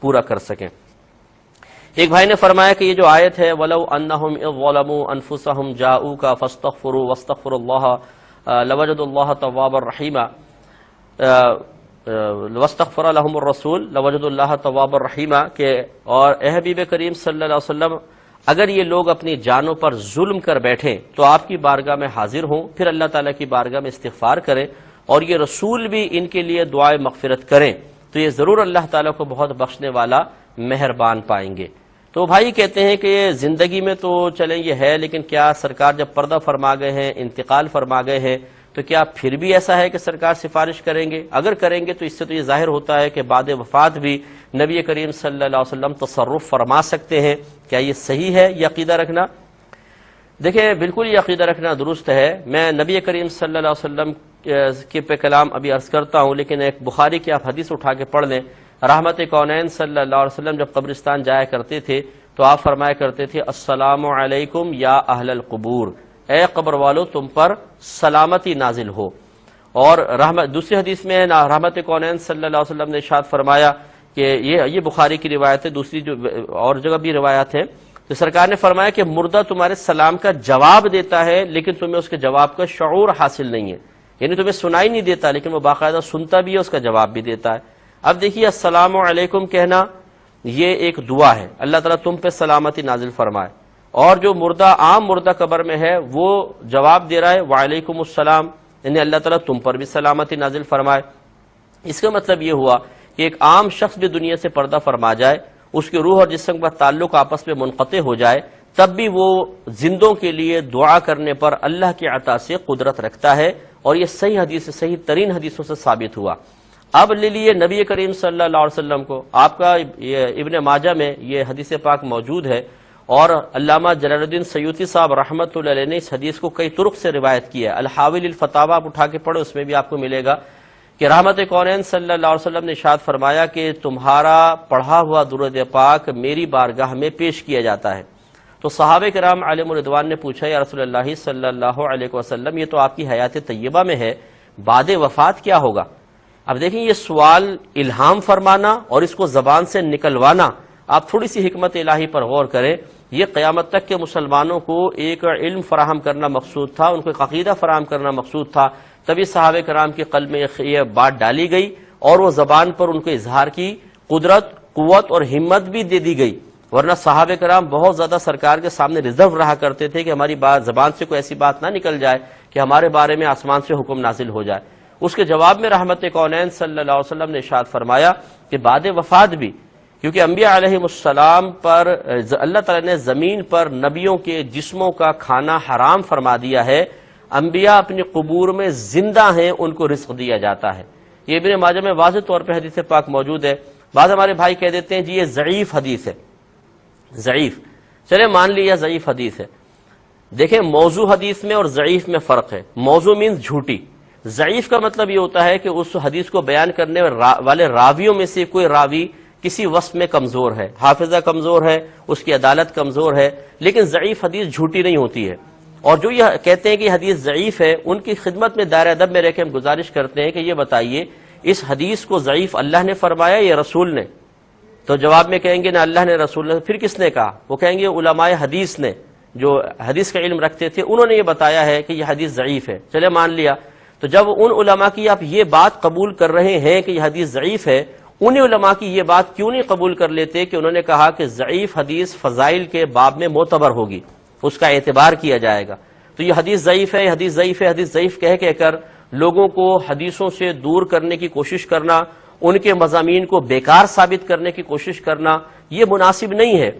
پورا کر سکیں۔ ایک بھائی نے فرمایا کہ یہ جو آیت ہے وَلَوْ أَنَّهُمْ إِذْ ظَلَمُوا أَنفُسَهُم جَاءُوكَ فَاسْتَغْفِرُوا وَاسْتَغْفِرُوا اللَّهَ لَوَجَدُوا اللَّهَ تَوَّابًا رَحِيمًا وَاسْتَغْفَرَ لَهُمُ الرَّسُولُ لَوَجَدُوا اللَّهَ تَوَّابًا رَحِيمًا کہ اور اے حبیب کریم صلی اللہ علیہ وسلم اگر یہ لوگ اپنی جانوں پر ظلم کر بیٹھیں تو آپ کی بارگاہ میں حاضر ہوں، پھر اللہ تعالیٰ کی بارگاہ میں استغفار کریں اور یہ رسول بھی ان کے لیے دعائے مغفرت کریں تو یہ ضرور اللہ تعالیٰ کو بہت بخشنے والا مہربان پائیں گے۔ تو بھائی کہتے ہیں کہ زندگی میں تو چلیں یہ ہے، لیکن کیا سرکار جب پردہ فرما گئے ہیں، انتقال فرما گئے ہیں، تو کیا پھر بھی ایسا ہے کہ سرکار سفارش کریں گے؟ اگر کریں گے تو اس سے تو یہ ظاہر ہوتا ہے کہ بعد وفات بھی نبی کریم صلی اللہ علیہ وسلم تصرف فرما سکتے ہیں۔ کیا یہ صحیح ہے یہ عقیدہ رکھنا؟ دیکھیں بالکل یہ عقیدہ رکھنا درست ہے۔ میں نبی کریم صلی اللہ علیہ وسلم کے پہ کلام ابھی عرض کرتا ہوں، لیکن ایک بخاری کی آپ حدیث اٹھا کے پڑھ لیں۔ رحمت کونین صلی اللہ علیہ وسلم جب قبرستان جایا کرتے تھے تو آپ فرمایا کرتے تھے السلام علیکم یا اہل القبور، اے قبر والو تم پر سلامتی نازل ہو۔ اور دوسری حدیث میں رحمت کونین صلی اللہ علیہ وسلم نے ارشاد فرمایا کہ یہ بخاری کی روایت ہے، دوسری جو اور جگہ بھی روایات ہیں، تو سرکار نے فرمایا کہ مردہ تمہارے سلام کا جواب دیتا ہے لیکن تمہیں اس کے جواب کا شعور حاصل نہیں ہے، یعنی تمہیں سنائی نہیں دیتا لیکن وہ باقاعدہ سنتا بھی ہے، اس کا جواب بھی دیتا ہے۔ اب دیکھیے السلام علیکم کہنا یہ ایک دعا ہے، اللہ تعالیٰ تم پہ سلامتی نازل فرمائے، اور جو مردہ عام مردہ قبر میں ہے وہ جواب دے رہا ہے وعلیکم السلام، یعنی اللہ تعالیٰ تم پر بھی سلامتی نازل فرمائے۔ اس کا مطلب یہ ہوا کہ ایک عام شخص بھی دنیا سے پردہ فرما جائے، اس کی روح اور جسم کا تعلق آپس میں منقطع ہو جائے، تب بھی وہ زندوں کے لیے دعا کرنے پر اللہ کی عطا سے قدرت رکھتا ہے، اور یہ صحیح حدیث، صحیح ترین حدیثوں سے ثابت ہوا۔ اب لے لیے نبی کریم صلی اللہ علیہ وسلم کو، آپ کا ابن ماجہ میں یہ حدیث پاک موجود ہے، اور علامہ جلال الدین سیوطی صاحب رحمۃ اللہ علیہ نے اس حدیث کو کئی طرق سے روایت کیا ہے۔ الحاوی الفتاوی آپ اٹھا کے پڑھو، اس میں بھی آپ کو ملے گا کہ رحمت کونین صلی اللہ علیہ وسلم نے ارشاد فرمایا کہ تمہارا پڑھا ہوا درود پاک میری بارگاہ میں پیش کیا جاتا ہے۔ تو صحابہ کرام علیہم رضوان نے پوچھا یا رسول اللہ صلی اللہ علیہ وسلم یہ تو آپ کی حیات طیبہ میں ہے، بعد وفات کیا ہوگا؟ اب دیکھیں یہ سوال الہام فرمانا اور اس کو زبان سے نکلوانا، آپ تھوڑی سی حکمت الہی پر غور کریں۔ یہ قیامت تک کے مسلمانوں کو ایک علم فراہم کرنا مقصود تھا، ان کو ایک عقیدہ فراہم کرنا مقصود تھا، تبھی صحابہ کرام کے قلب میں یہ بات ڈالی گئی اور وہ زبان پر ان کو اظہار کی قدرت، قوت اور ہمت بھی دے دی گئی، ورنہ صحابہ کرام بہت زیادہ سرکار کے سامنے ریزرو رہا کرتے تھے کہ ہماری بات زبان سے کوئی ایسی بات نہ نکل جائے کہ ہمارے بارے میں آسمان سے حکم نازل ہو جائے۔ اس کے جواب میں رحمت کونین صلی اللہ علیہ وسلم نے ارشاد فرمایا کہ بعد وفات بھی، کیونکہ انبیاء علیہ السلام پر اللہ تعالیٰ نے زمین پر نبیوں کے جسموں کا کھانا حرام فرما دیا ہے، انبیاء اپنی قبور میں زندہ ہیں، ان کو رزق دیا جاتا ہے۔ یہ ابن ماجہ میں واضح طور پہ حدیث پاک موجود ہے۔ بعض ہمارے بھائی کہہ دیتے ہیں جی یہ ضعیف حدیث ہے، ضعیف، چلے مان لیا ضعیف حدیث ہے۔ دیکھیں موضوع حدیث میں اور ضعیف میں فرق ہے۔ موضوع مینز جھوٹی، ضعیف کا مطلب یہ ہوتا ہے کہ اس حدیث کو بیان کرنے والے راویوں میں سے کوئی راوی کسی وصف میں کمزور ہے، حافظہ کمزور ہے، اس کی عدالت کمزور ہے، لیکن ضعیف حدیث جھوٹی نہیں ہوتی ہے۔ اور جو یہ کہتے ہیں کہ حدیث ضعیف ہے، ان کی خدمت میں دائرہ ادب میں رہ کے ہم گزارش کرتے ہیں کہ یہ بتائیے اس حدیث کو ضعیف اللہ نے فرمایا یا رسول نے؟ تو جواب میں کہیں گے نہ اللہ نے رسول نے، پھر کس نے کہا؟ وہ کہیں گے علماء حدیث نے، جو حدیث کا علم رکھتے تھے انہوں نے یہ بتایا ہے کہ یہ حدیث ضعیف ہے، چلے مان لیا۔ تو جب ان علماء کی آپ یہ بات قبول کر رہے ہیں کہ یہ حدیث ضعیف ہے، انہی علماء کی یہ بات کیوں نہیں قبول کر لیتے کہ انہوں نے کہا کہ ضعیف حدیث فضائل کے باب میں معتبر ہوگی، اس کا اعتبار کیا جائے گا۔ تو یہ حدیث ضعیف ہے، حدیث ضعیف ہے، حدیث ضعیف کہہ کر لوگوں کو حدیثوں سے دور کرنے کی کوشش کرنا، ان کے مضامین کو بیکار ثابت کرنے کی کوشش کرنا، یہ مناسب نہیں ہے۔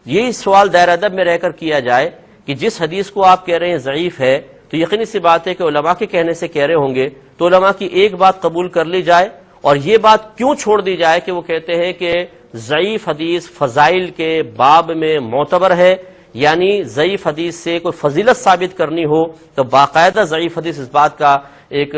یہی سوال دائرہ ادب میں رہ کر کیا جائے کہ جس حدیث کو آپ کہہ رہے ہیں ضعیف ہے، تو یقینی سی بات ہے کہ علماء کے کہنے سے کہہ رہے ہوں گے، تو علماء کی ایک بات قبول کر لی جائے اور یہ بات کیوں چھوڑ دی جائے کہ وہ کہتے ہیں کہ ضعیف حدیث فضائل کے باب میں معتبر ہے، یعنی ضعیف حدیث سے کوئی فضیلت ثابت کرنی ہو تو باقاعدہ ضعیف حدیث اس بات کا ایک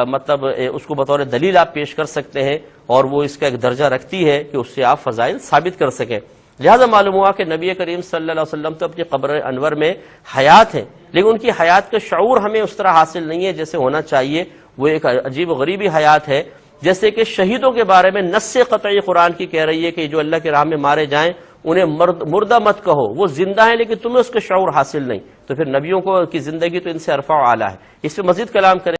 مطلب اس کو بطور دلیل آپ پیش کر سکتے ہیں اور وہ اس کا ایک درجہ رکھتی ہے کہ اس سے آپ فضائل ثابت کر سکیں۔ لہذا معلوم ہوا کہ نبی کریم صلی اللہ علیہ وسلم تو اپنی قبر انور میں حیات ہیں، لیکن ان کی حیات کا شعور ہمیں اس طرح حاصل نہیں ہے جیسے ہونا چاہیے۔ وہ ایک عجیب و غریبی حیات ہے جیسے کہ شہیدوں کے بارے میں نص قطعی قرآن کی کہہ رہی ہے کہ جو اللہ کی راہ میں مارے جائیں انہیں مردہ مت کہو، وہ زندہ ہیں لیکن تمہیں اس کا شعور حاصل نہیں، تو پھر نبیوں کو کی زندگی تو ان سے ارفع و اعلیٰ ہے۔ اس پہ مزید کلام کریں۔